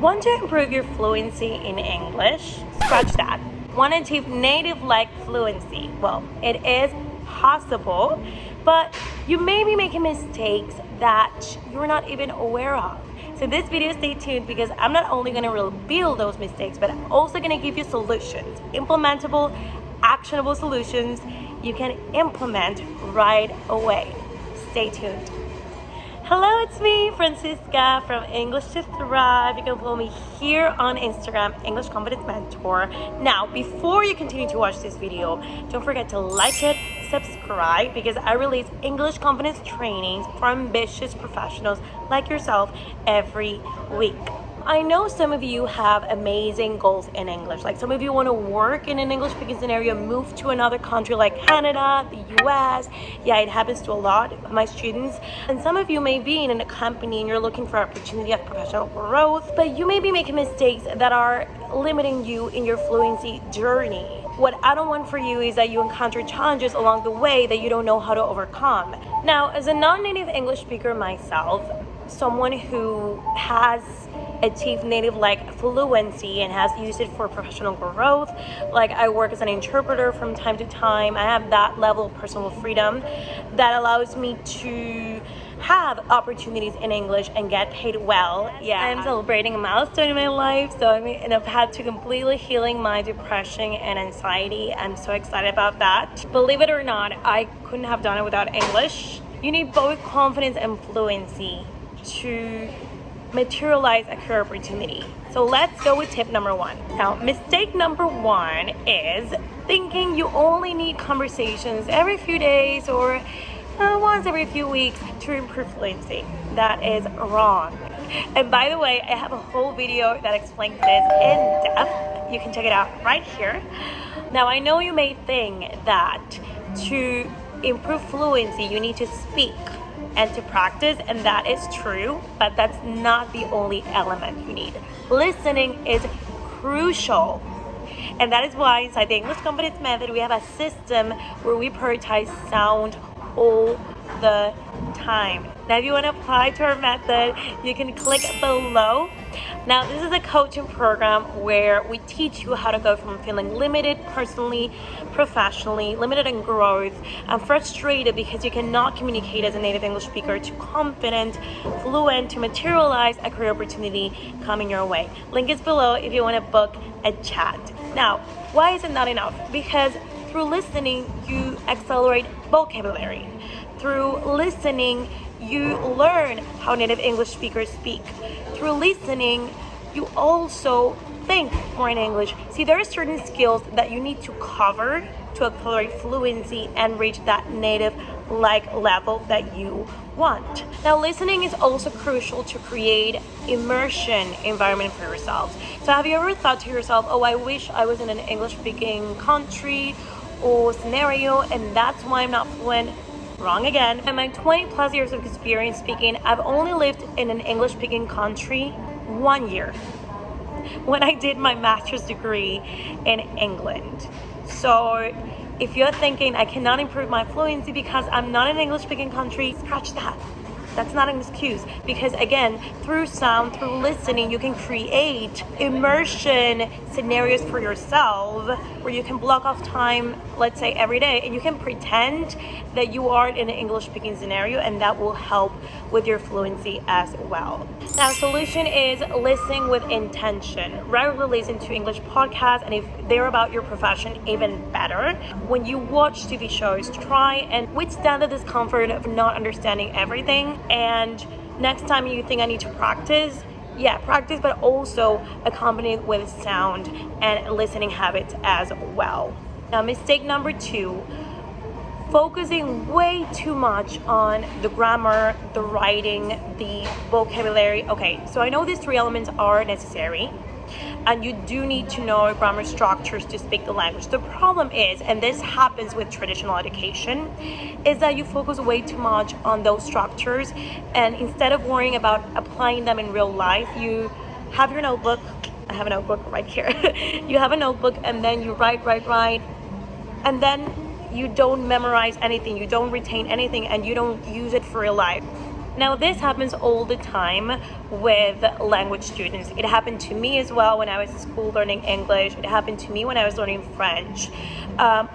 Want to improve your fluency in English? Scratch that. Want to achieve native-like fluency? Well, it is possible, but you may be making mistakes that you're not even aware of. So this video, stay tuned, because I'm not only going to reveal those mistakes, but I'm also going to give you solutions, implementable, actionable solutions you can implement right away. Stay tuned. Hello, it's me, Francisca from English to Thrive. You can follow me here on Instagram, English Confidence Mentor. Now, before you continue to watch this video, don't forget to like it, subscribe, because I release English confidence trainings for ambitious professionals like yourself every week. I know some of you have amazing goals in English. Like some of you want to work in an English speaking scenario, move to another country like Canada, the US. Yeah, it happens to a lot of my students. And some of you may be in a company and you're looking for opportunity of professional growth, but you may be making mistakes that are limiting you in your fluency journey. What I don't want for you is that you encounter challenges along the way that you don't know how to overcome. Now, as a non-native English speaker myself, someone who has achieved native-like fluency and has used it for professional growth, like I work as an interpreter from time to time, I have that level of personal freedom that allows me to have opportunities in English and get paid well. Yeah, I'm celebrating a milestone in my life, and I've had to completely healing my depression and anxiety. I'm so excited about that. Believe it or not, I couldn't have done it without English. You need both confidence and fluency to materialize a career opportunity. So let's go with tip number one. Now, mistake number one is thinking you only need conversations every few days or once every few weeks to improve fluency. That is wrong. And by the way, I have a whole video that explains this in depth. You can check it out right here. Now, I know you may think that to improve fluency, you need to speak and to practice, and that is true, but that's not the only element you need. Listening is crucial, and that is why inside the English Confidence Method we have a system where we prioritize sound all the time. Now, if you want to apply to our method, you can click below. Now, this is a coaching program where we teach you how to go from feeling limited personally, professionally, limited in growth, and frustrated because you cannot communicate as a native English speaker, to confident, fluent, to materialize a career opportunity coming your way. Link is below if you want to book a chat. Now, why is it not enough? Because through listening, you accelerate vocabulary. Through listening, you learn how native English speakers speak. Through listening, you also think more in English. See, there are certain skills that you need to cover to accelerate fluency and reach that native-like level that you want. Now, listening is also crucial to create immersion environment for yourselves. So have you ever thought to yourself, oh, I wish I was in an English-speaking country or scenario, and that's why I'm not fluent? Wrong again. In my 20 plus years of experience speaking, I've only lived in an English speaking country 1 year when I did my master's degree in England. So if you're thinking I cannot improve my fluency because I'm not in an English speaking country, scratch that. That's not an excuse, because again, through sound, through listening, you can create immersion scenarios for yourself where you can block off time, let's say every day, and you can pretend that you are in an English speaking scenario, and that will help with your fluency as well. Now, solution is listening with intention. Regularly listen to English podcasts, and if they're about your profession, even better. When you watch TV shows, try and withstand the discomfort of not understanding everything. And next time you think I need to practice, practice, but also accompany it with sound and listening habits as well. Now, mistake number two, focusing way too much on the grammar, the writing, the vocabulary. Okay, so I know these three elements are necessary, and you do need to know grammar structures to speak the language. The problem is, and this happens with traditional education, is that you focus way too much on those structures, and instead of worrying about applying them in real life, you have your notebook. I have a notebook right here. You have a notebook, and then you write, and then you don't memorize anything, you don't retain anything, and you don't use it for real life. Now, this happens all the time with language students. It happened to me as well when I was in school learning English. It happened to me when I was learning French.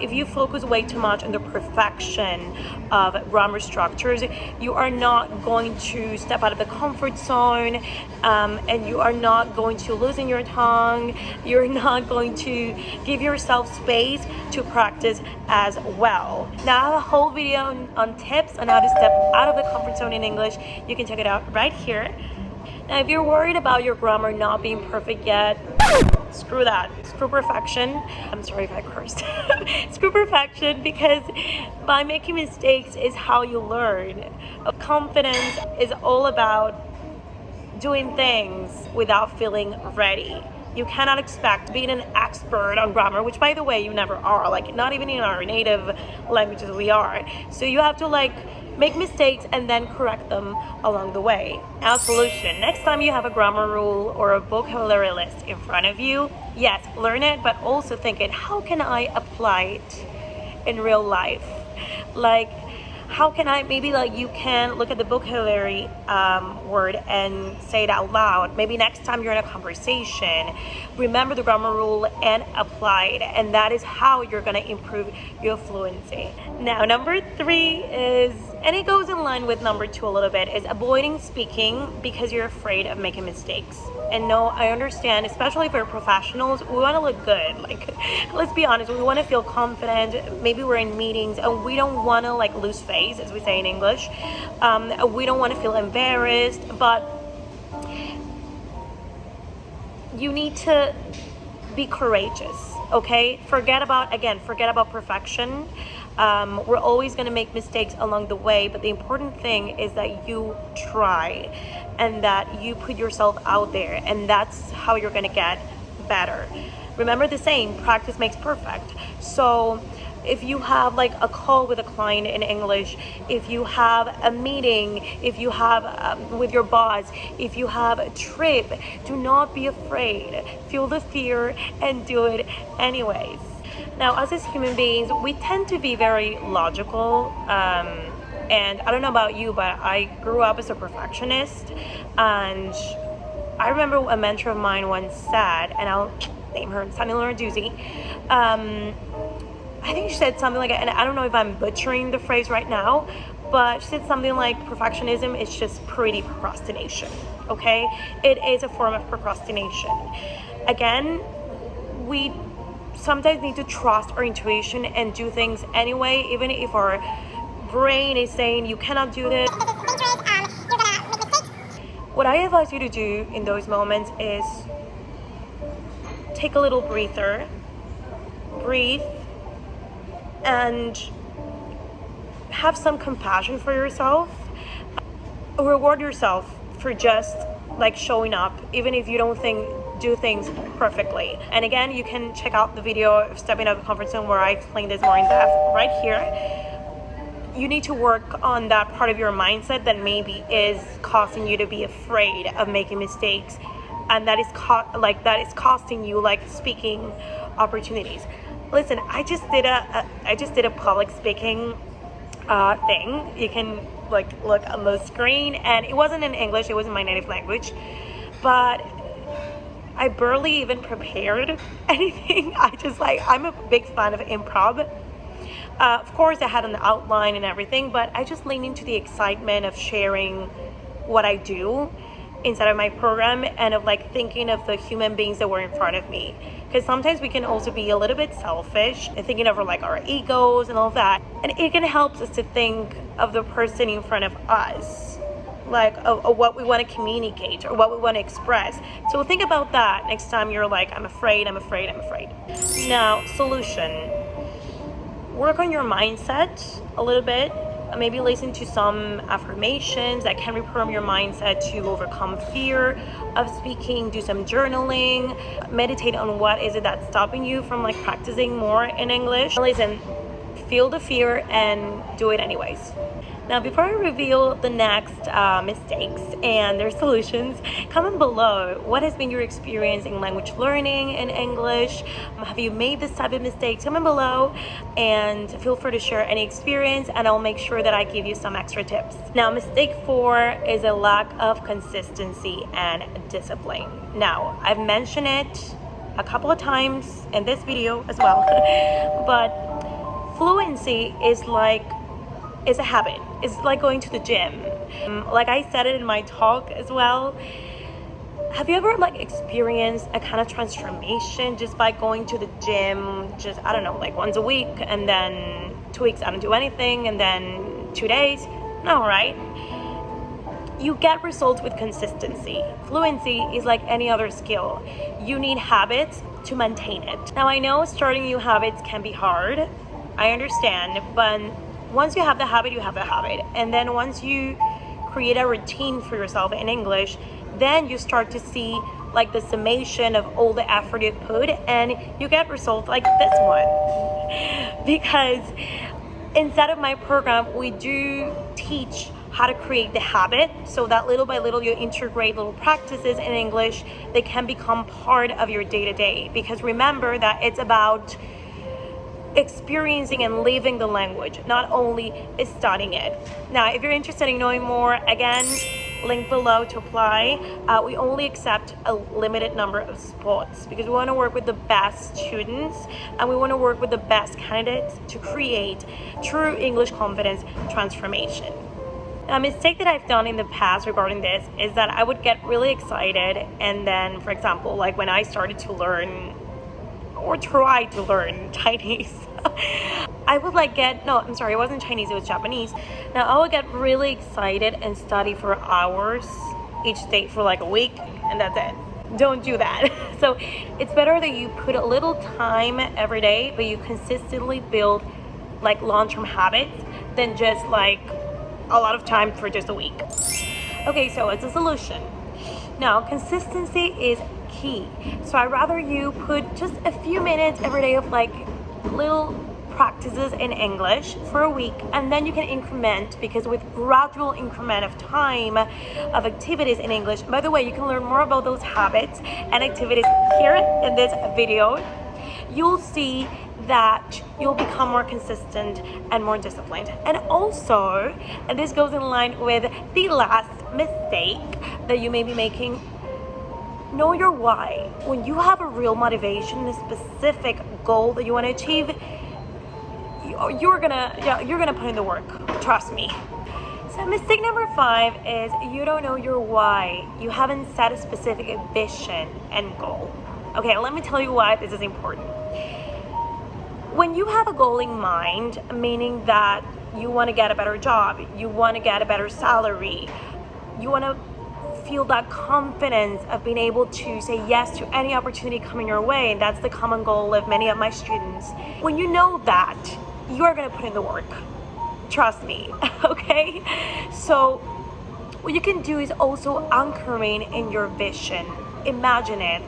If you focus way too much on the perfection of grammar structures, you are not going to step out of the comfort zone, and you are not going to loosen your tongue. You're not going to give yourself space to practice as well. Now, I have a whole video on tips on how to step out of the comfort zone in English. You can check it out right here. Now, if you're worried about your grammar not being perfect yet, screw that. Screw perfection. I'm sorry if I cursed. Screw perfection, because by making mistakes is how you learn. Confidence is all about doing things without feeling ready. You cannot expect being an expert on grammar, which, by the way, you never are. Like, not even in our native languages we are. So you have to make mistakes and then correct them along the way. Now, solution. Next time you have a grammar rule or a vocabulary list in front of you, yes, learn it, but also think it, how can I apply it in real life? How can I, maybe you can look at the vocabulary word and say it out loud. Maybe next time you're in a conversation, remember the grammar rule and apply it. And that is how you're going to improve your fluency. Now, number 3 is, and it goes in line with number 2 a little bit, is avoiding speaking because you're afraid of making mistakes. And no, I understand, especially for professionals, we want to look good. Let's be honest, we want to feel confident. Maybe we're in meetings and we don't want to lose face, as we say in English. We don't want to feel embarrassed, but you need to be courageous, okay? Forget about perfection. We're always going to make mistakes along the way, but the important thing is that you try and that you put yourself out there, and that's how you're going to get better. Remember the saying, practice makes perfect. So if you have a call with a client in English, if you have a meeting, if you have with your boss, if you have a trip, do not be afraid. Feel the fear and do it anyways. Now, us as human beings, we tend to be very logical, and I don't know about you, but I grew up as a perfectionist, and I remember a mentor of mine once said, and I'll name her, Sunny Doozy. I think she said something and I don't know if I'm butchering the phrase right now, but she said something like perfectionism is just pretty procrastination, okay? It is a form of procrastination. Again, we sometimes need to trust our intuition and do things anyway, even if our brain is saying you cannot do this. What I advise you to do in those moments is take a little breather, breathe, and have some compassion for yourself. Reward yourself for just showing up, even if you don't do things perfectly. And again, you can check out the video of stepping out of the comfort zone where I explain this more in depth right here. You need to work on that part of your mindset that maybe is causing you to be afraid of making mistakes, and that is costing you speaking opportunities. Listen, I just did a public speaking thing. You can look on the screen, and it wasn't in English, it was in my native language, but I barely even prepared anything. I'm a big fan of improv. Of course, I had an outline and everything, but I just leaned into the excitement of sharing what I do inside of my program, and of thinking of the human beings that were in front of me. Because sometimes we can also be a little bit selfish and thinking of our egos and all that. And it can help us to think of the person in front of us, of what we want to communicate or what we want to express. So think about that next time you're I'm afraid. Now, solution. Work on your mindset a little bit. Maybe listen to some affirmations that can reprogram your mindset to overcome fear of speaking. Do some journaling. Meditate on what is it that's stopping you from practicing more in English. Listen, feel the fear and do it anyways. Now, before I reveal the next mistakes and their solutions, comment below what has been your experience in language learning in English. Have you made this type of mistakes? Comment below and feel free to share any experience, and I'll make sure that I give you some extra tips. Now, mistake 4 is a lack of consistency and discipline. Now, I've mentioned it a couple of times in this video as well, but fluency is a habit. It's like going to the gym. Like I said it in my talk as well. Have you ever experienced a kind of transformation just by going to the gym, just, I don't know, once a week, and then 2 weeks I don't do anything, and then 2 days? No, right? You get results with consistency. Fluency is like any other skill. You need habits to maintain it. Now, I know starting new habits can be hard. I understand, but once you have the habit, you have the habit. And then once you create a routine for yourself in English, then you start to see the summation of all the effort you've put, and you get results like this one. Because inside of my program, we do teach how to create the habit so that little by little you integrate little practices in English. They can become part of your day-to-day. Because remember that it's about experiencing and living the language, not only studying it. Now, if you're interested in knowing more, again, link below to apply. We only accept a limited number of spots because we want to work with the best students, and we want to work with the best candidates to create true English confidence transformation. A mistake that I've done in the past regarding this is that I would get really excited, and then, for example, when I started to learn or try to learn Chinese, I would it wasn't Chinese, it was Japanese. Now, I would get really excited and study for hours each day for a week, and that's it. Don't do that. So it's better that you put a little time every day, but you consistently build long-term habits than just a lot of time for just a week. Okay, so it's a solution. Now, consistency is key. So I'd rather you put just a few minutes every day of little practices in English for a week, and then you can increment, because with gradual increment of time of activities in English, by the way, you can learn more about those habits and activities here in this video. You'll see that you'll become more consistent and more disciplined. And also, and this goes in line with the last mistake that you may be making, know your why. When you have a real motivation, a specific goal that you want to achieve, you're gonna put in the work. Trust me. So mistake number 5 is you don't know your why. You haven't set a specific vision and goal. Okay, let me tell you why this is important. When you have a goal in mind, meaning that you want to get a better job, you want to get a better salary, you want to feel that confidence of being able to say yes to any opportunity coming your way, and that's the common goal of many of my students. When you know that, you are going to put in the work. Trust me, okay? So what you can do is also anchoring in your vision. Imagine it,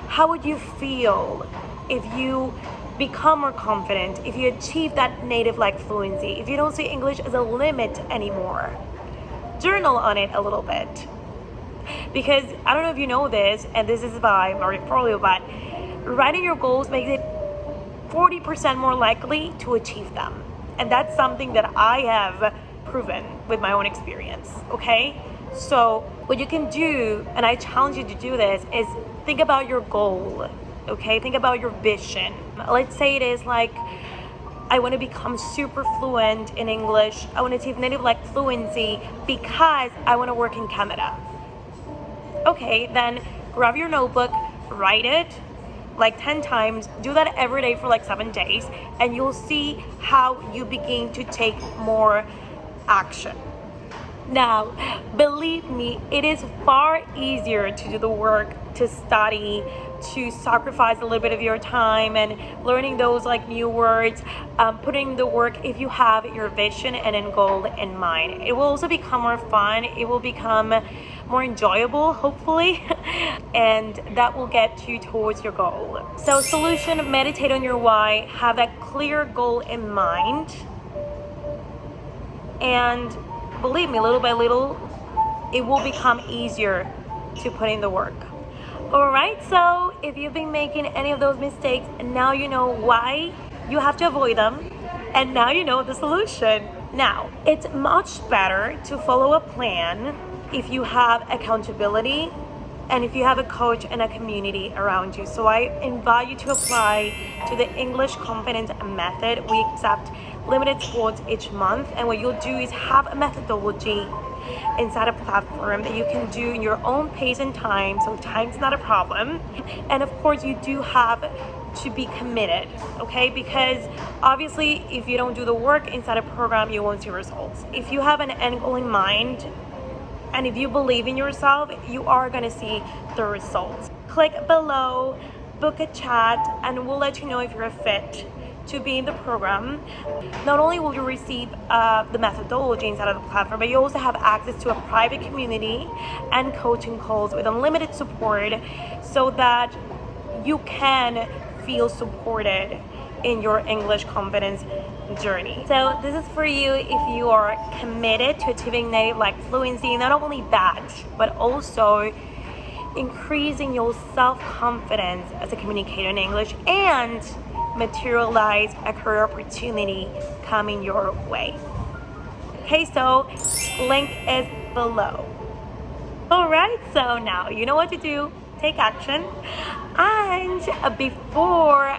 how would you feel if you become more confident, if you achieve that native fluency, if you don't see English as a limit anymore? Journal on it a little bit. Because I don't know if you know this, and this is by Marie Forleo, but writing your goals makes it 40% more likely to achieve them. And that's something that I have proven with my own experience, okay? So what you can do, and I challenge you to do this, is think about your goal, okay? Think about your vision. Let's say it is I want to become super fluent in English. I want to achieve native fluency because I want to work in Canada. Okay, then grab your notebook, write it 10 times, do that every day for 7 days, and you'll see how you begin to take more action. Now, believe me, it is far easier to do the work, to study, to sacrifice a little bit of your time and learning those new words, putting the work if you have your vision and end goal in mind. It will also become more fun. It will become more enjoyable, hopefully, and that will get you towards your goal. So solution, meditate on your why, have that clear goal in mind, And believe me, little by little, it will become easier to put in the work. Alright, so if you've been making any of those mistakes, now you know why you have to avoid them, and now you know the solution. Now, it's much better to follow a plan if you have accountability and if you have a coach and a community around you. So I invite you to apply to the English Confidence Method. We accept limited spots each month, and what you'll do is have a methodology inside a platform that you can do in your own pace and time, so time's not a problem. And of course, you do have to be committed, okay? Because obviously, if you don't do the work inside a program, you won't see results. If you have an end goal in mind, and if you believe in yourself, you are gonna see the results. Click below, book a chat, and we'll let you know if you're a fit to be in the program. Not only will you receive the methodology inside of the platform, but you also have access to a private community and coaching calls with unlimited support so that you can feel supported in your English confidence journey. So this is for you if you are committed to achieving native like fluency. Not only that, but also increasing your self-confidence as a communicator in English and materialize a career opportunity coming your way. Okay, so link is below. Alright, so now you know what to do. Take action. And before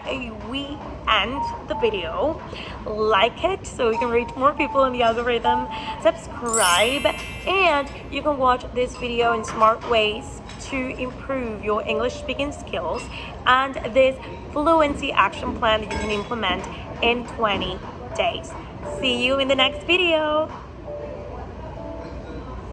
we end the video, like it so we can reach more people in the algorithm, subscribe, and you can watch this video in smart ways to improve your English speaking skills and this fluency action plan that you can implement in 20 days. See you in the next video.